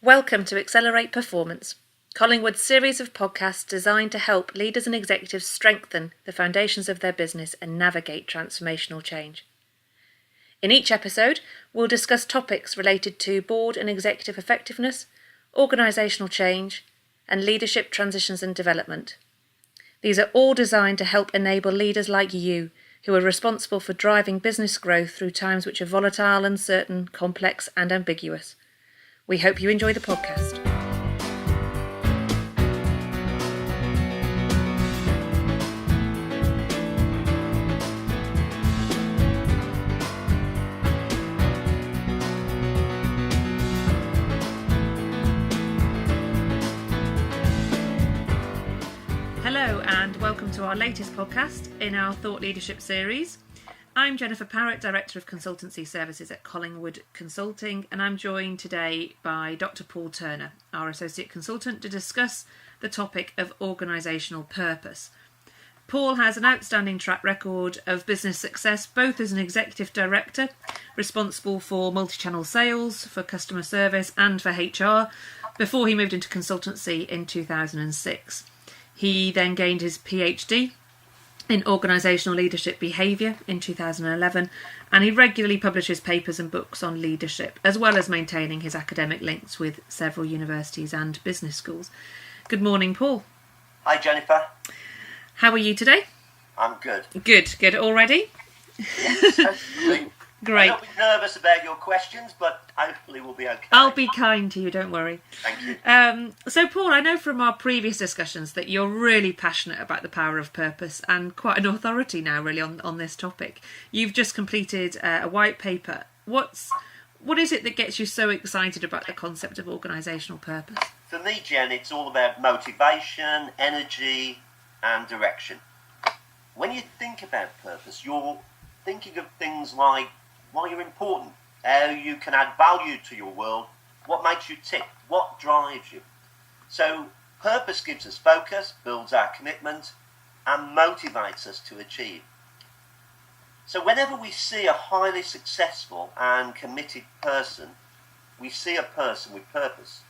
Welcome to Accelerate Performance, Collingwood's series of podcasts designed to help leaders and executives strengthen the foundations of their business and navigate transformational change. In each episode, we'll discuss topics related to board and executive effectiveness, organisational change, and leadership transitions and development. These are all designed to help enable leaders like you who are responsible for driving business growth through times which are volatile, uncertain, complex, and ambiguous. We hope you enjoy the podcast. Hello and welcome to our latest podcast in our Thought Leadership series. I'm Jennifer Parrott, Director of Consultancy Services at Collingwood Consulting, and I'm joined today by Dr. Paul Turner, our Associate Consultant, to discuss the topic of organisational purpose. Paul has an outstanding track record of business success, both as an Executive Director, responsible for multi-channel sales, for customer service and for HR, before he moved into consultancy in 2006. He then gained his PhD in organisational leadership behaviour in 2011, and he regularly publishes papers and books on leadership, as well as maintaining his academic links with several universities and business schools. Good morning, Paul. Hi, Jennifer. How are you today? I'm good. Good. All ready? Yes, absolutely. Great. I'm a bit nervous about your questions, but hopefully we'll be okay. I'll be kind to you, don't worry. Thank you. So, Paul, I know from our previous discussions that you're really passionate about the power of purpose and quite an authority now, really, on this topic. You've just completed a white paper. What is it that gets you so excited about the concept of organisational purpose? For me, Jen, it's all about motivation, energy, and direction. When you think about purpose, you're thinking of things like why you're important, how you can add value to your world, what makes you tick, what drives you. So purpose gives us focus, builds our commitment, and motivates us to achieve. So whenever we see a highly successful and committed person, we see a person with purpose.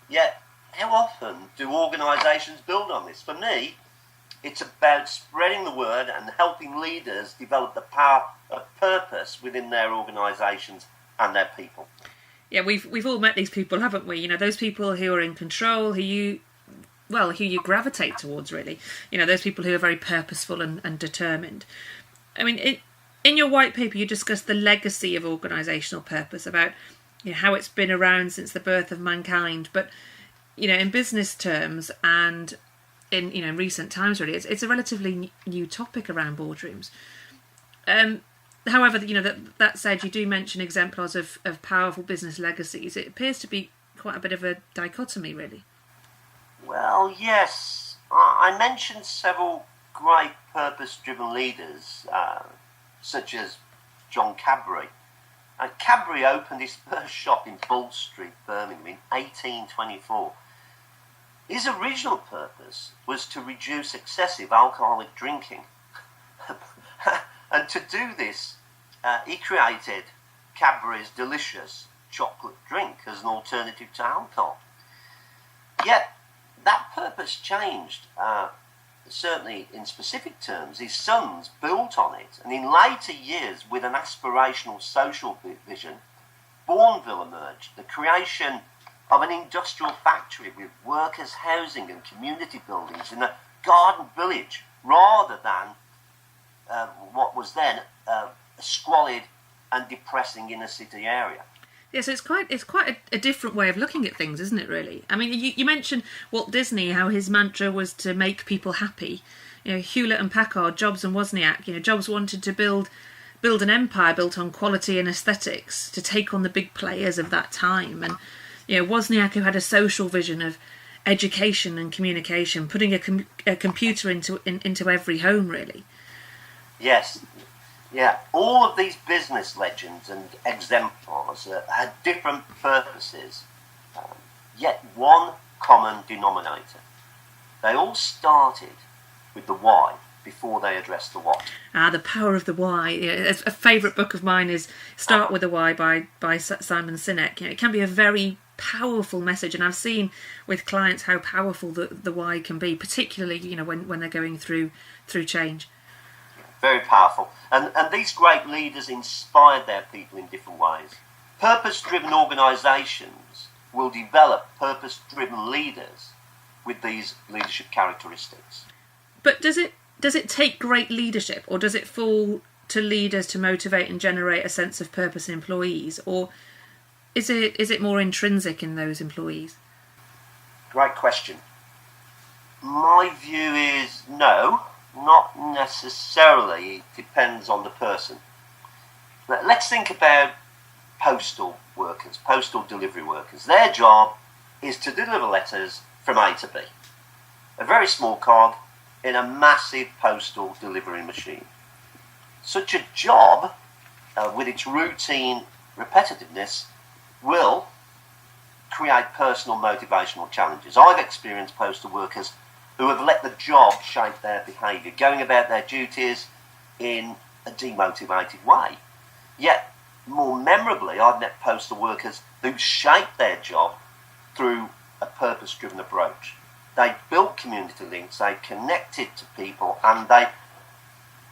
Yet, how often do organisations build on this? For me, it's about spreading the word and helping leaders develop the power of purpose within their organisations and their people. Yeah, we've all met these people, haven't we? You know, those people who are in control, who you gravitate towards, really. You know, those people who are very purposeful and determined. I mean, in your white paper, you discuss the legacy of organisational purpose, about how it's been around since the birth of mankind. But, in business terms and in recent times, really, it's a relatively new topic around boardrooms. However, that said, you do mention exemplars of powerful business legacies. It appears to be quite a bit of a dichotomy, really. Well, yes. I mentioned several great purpose-driven leaders, such as John Cadbury. Cadbury opened his first shop in Bull Street, Birmingham, in 1824. His original purpose was to reduce excessive alcoholic drinking. And to do this, he created Cadbury's delicious chocolate drink as an alternative to alcohol. Yet, that purpose changed, certainly in specific terms. His sons built on it, and in later years, with an aspirational social vision, Bourneville emerged, the creation of an industrial factory with workers' housing and community buildings in a garden village, rather than what was then a squalid and depressing inner city area. Yeah, so it's quite a different way of looking at things, isn't it, really? I mean, you mentioned Walt Disney, how his mantra was to make people happy. Hewlett and Packard, Jobs and Wozniak, Jobs wanted to build an empire built on quality and aesthetics to take on the big players of that time. And Wozniak, who had a social vision of education and communication, putting a computer into every home, really. Yes, yeah. All of these business legends and exemplars had different purposes, yet one common denominator. They all started with the why before they addressed the what. The power of the why. A favourite book of mine is Start with the Why by Simon Sinek. It can be a very powerful message, and I've seen with clients how powerful the why can be, particularly when they're going through change. Very powerful, and these great leaders inspired their people in different ways. Purpose-driven organisations will develop purpose-driven leaders with these leadership characteristics. But does it take great leadership, or does it fall to leaders to motivate and generate a sense of purpose in employees, or is it more intrinsic in those employees? Great question. My view is no, not necessarily. It depends on the person. Let's think about postal workers, postal delivery workers. Their job is to deliver letters from A to B. A very small cog in a massive postal delivery machine. Such a job, with its routine repetitiveness, will create personal motivational challenges. I've experienced postal workers who have let the job shape their behaviour, going about their duties in a demotivated way. Yet, more memorably, I've met postal workers who shaped their job through a purpose-driven approach. They built community links, they connected to people, and they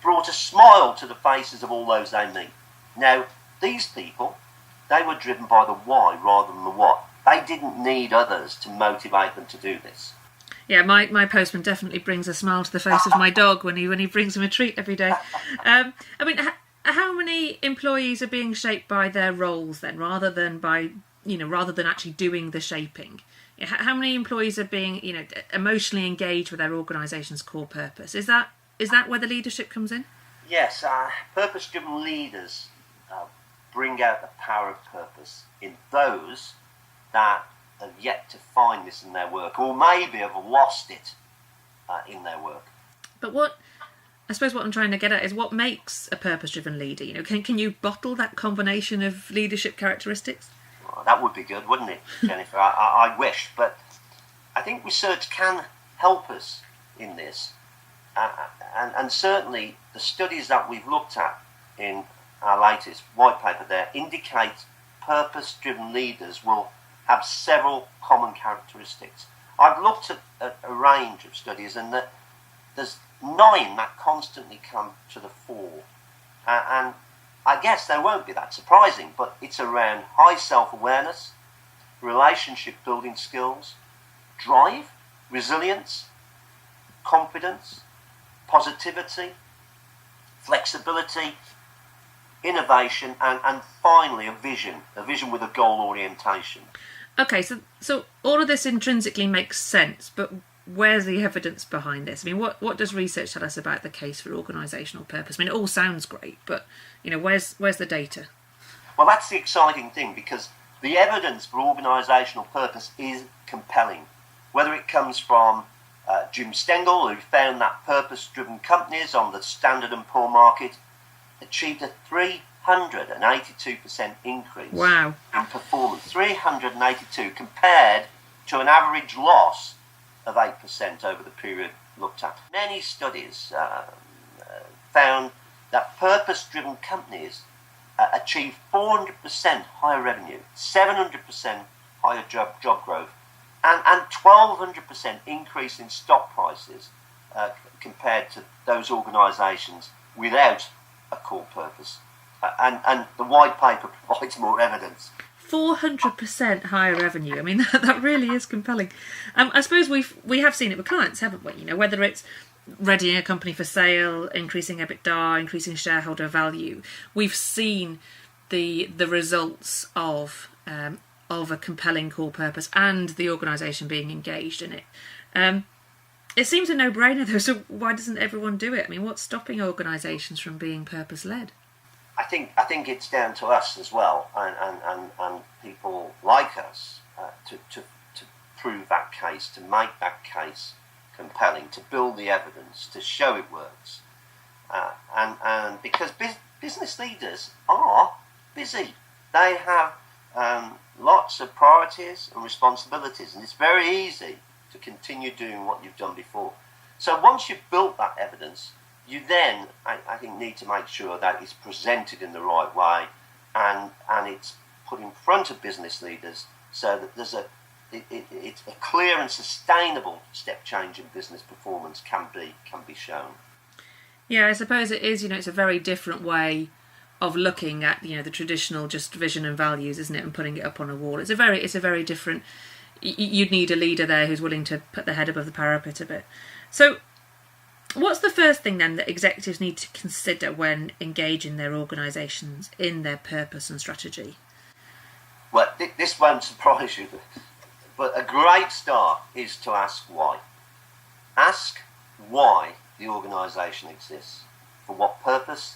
brought a smile to the faces of all those they meet. Now, these people, they were driven by the why rather than the what. They didn't need others to motivate them to do this. Yeah, my postman definitely brings a smile to the face of my dog when he brings him a treat every day. I mean, how many employees are being shaped by their roles then, rather than actually doing the shaping? How many employees are being emotionally engaged with their organisation's core purpose? Is that where the leadership comes in? Yes, purpose-driven leaders bring out the power of purpose in those that have yet to find this in their work, or maybe have lost it in their work. But what I'm trying to get at is what makes a purpose-driven leader. Can you bottle that combination of leadership characteristics? Well, that would be good, wouldn't it, Jennifer? I wish, but I think research can help us in this. And certainly the studies that we've looked at in our latest white paper there indicate purpose-driven leaders will have several common characteristics. I've looked at a range of studies, and there's 9 that constantly come to the fore. And I guess they won't be that surprising, but it's around high self-awareness, relationship building skills, drive, resilience, confidence, positivity, flexibility, innovation, and finally a vision with a goal orientation. Okay, so all of this intrinsically makes sense, but where's the evidence behind this? I mean, what does research tell us about the case for organisational purpose? I mean, it all sounds great, but where's the data? Well, that's the exciting thing, because the evidence for organisational purpose is compelling. Whether it comes from Jim Stengel, who found that purpose-driven companies on the Standard & Poor market achieved a 382% increase in performance. 382 compared to an average loss of 8% over the period looked at. Many studies found that purpose-driven companies achieve 400% higher revenue, 700% higher job growth, and 1,200% increase in stock prices compared to those organisations without a core purpose. And the white paper provides more evidence. 400% higher revenue. I mean, that really is compelling. I suppose we have seen it with clients, haven't we? Whether it's readying a company for sale, increasing EBITDA, increasing shareholder value, we've seen the results of a compelling core purpose and the organisation being engaged in it. It seems a no-brainer though, so why doesn't everyone do it? I mean, what's stopping organisations from being purpose-led? I think it's down to us as well, and people like us to prove that case, to make that case compelling, to build the evidence, to show it works, and because business leaders are busy, they have lots of priorities and responsibilities, and it's very easy to continue doing what you've done before. So once you've built that evidence, you then, I think, need to make sure that it's presented in the right way and it's put in front of business leaders so that it's a clear and sustainable step change in business performance can be shown. Yeah, I suppose it is. It's a very different way of looking at the traditional just vision and values, isn't it, and putting it up on a wall. It's a very different. You'd need a leader there who's willing to put their head above the parapet a bit. So, what's the first thing then that executives need to consider when engaging their organisations in their purpose and strategy? Well, this won't surprise you, but a great start is to ask why. Ask why the organisation exists, for what purpose,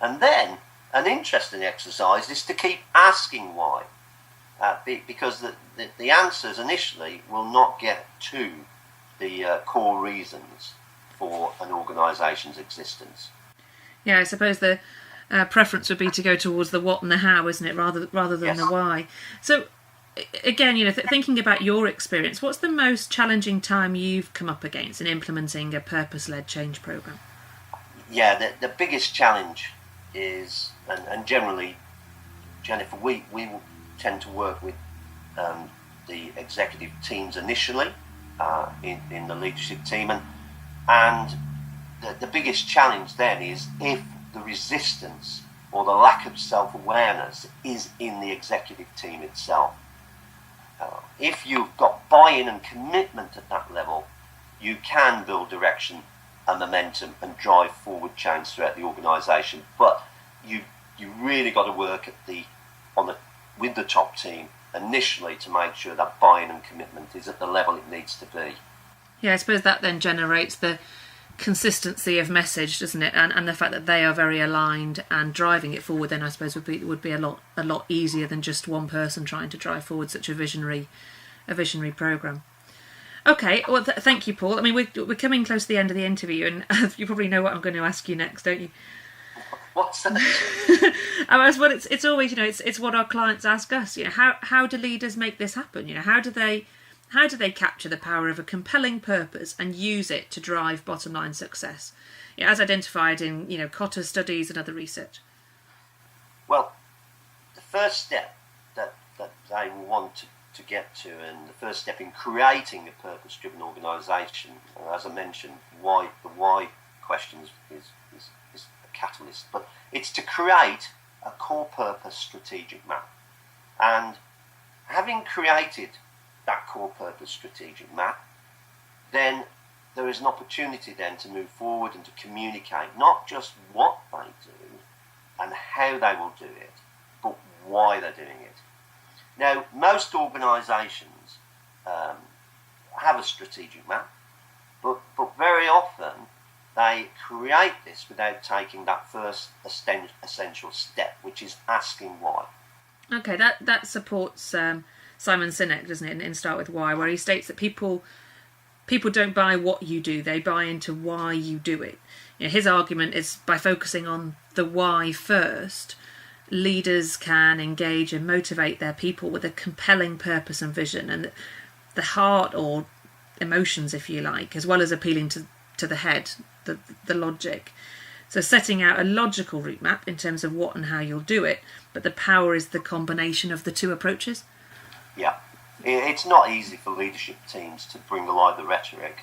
and then an interesting exercise is to keep asking why, because the answers initially will not get to the core reasons for an organisation's existence. Yeah, I suppose the preference would be to go towards the what and the how, isn't it, rather than Yes. the why. So, again, thinking about your experience, what's the most challenging time you've come up against in implementing a purpose-led change programme? Yeah, the biggest challenge is, and generally, Jennifer, we tend to work with the executive teams initially in the leadership team, and the biggest challenge then is if the resistance or the lack of self-awareness is in the executive team itself. If you've got buy-in and commitment at that level, you can build direction and momentum and drive forward change throughout the organisation. But you really got to work with the top team initially to make sure that buy-in and commitment is at the level it needs to be. Yeah, I suppose that then generates the consistency of message, doesn't it? And the fact that they are very aligned and driving it forward, then I suppose would be a lot easier than just one person trying to drive forward such a visionary programme. Okay, well, thank you, Paul. I mean, we're coming close to the end of the interview, and you probably know what I'm going to ask you next, don't you? What's that? Well, it's always it's what our clients ask us. How do leaders make this happen? How do they capture the power of a compelling purpose and use it to drive bottom line success, as identified in Cotter studies and other research? Well, the first step that they want to get to, and the first step in creating a purpose-driven organisation, as I mentioned, the why questions is a catalyst, but it's to create a core purpose strategic map. And having created that core purpose strategic map, then there is an opportunity then to move forward and to communicate not just what they do and how they will do it, but why they're doing it. Now, most organisations have a strategic map, but very often they create this without taking that first essential step, which is asking why. Okay, that supports Simon Sinek, doesn't it, in Start With Why, where he states that people don't buy what you do, they buy into why you do it. His argument is by focusing on the why first, leaders can engage and motivate their people with a compelling purpose and vision, and the heart or emotions, if you like, as well as appealing to the head, the logic. So setting out a logical route map in terms of what and how you'll do it, but the power is the combination of the two approaches. Yeah, it's not easy for leadership teams to bring alive the rhetoric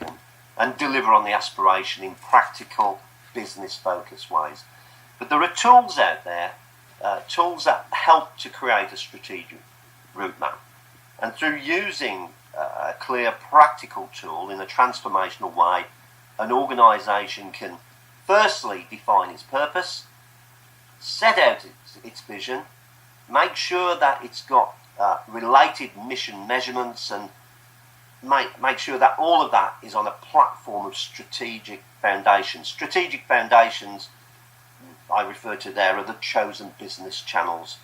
and deliver on the aspiration in practical, business-focused ways. But there are tools out there, tools that help to create a strategic route map. And through using a clear, practical tool in a transformational way, an organisation can firstly define its purpose, set out its vision, make sure that it's got related mission measurements, and make sure that all of that is on a platform of strategic foundations. Strategic foundations, I refer to there, are the chosen business channels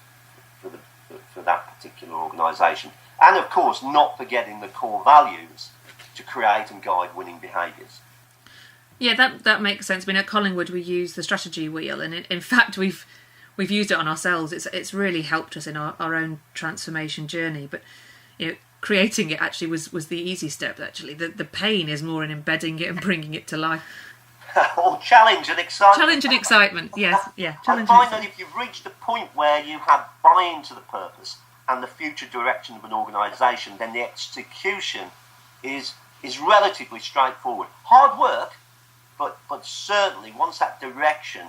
for that particular organisation. And of course, not forgetting the core values to create and guide winning behaviours. Yeah, that makes sense. I mean, at Collingwood we use the strategy wheel, and in fact we've used it on ourselves. It's really helped us in our own transformation journey. But creating it actually was the easy step. Actually, the pain is more in embedding it and bringing it to life. Or challenge and excitement. Challenge and excitement. Yes, yeah. I find that if you've reached a point where you have buy-in to the purpose and the future direction of an organisation, then the execution is relatively straightforward. Hard work, but certainly once that direction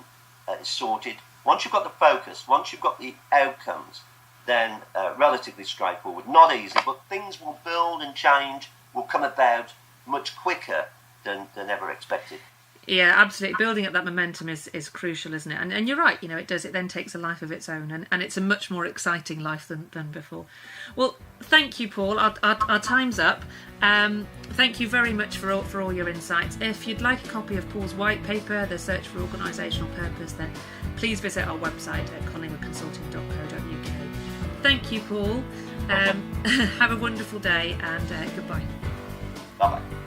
is sorted, once you've got the focus, once you've got the outcomes, then relatively straightforward. Not easy, but things will build and change, will come about much quicker than ever expected. Yeah, absolutely. Building up that momentum is crucial, isn't it? And you're right, it does. It then takes a life of its own, and it's a much more exciting life than before. Well, thank you, Paul. Our time's up. Thank you very much for all your insights. If you'd like a copy of Paul's white paper, The Search for Organisational Purpose, then please visit our website at collingwoodconsulting.co.uk. Thank you, Paul. Have a wonderful day, and goodbye. Bye-bye.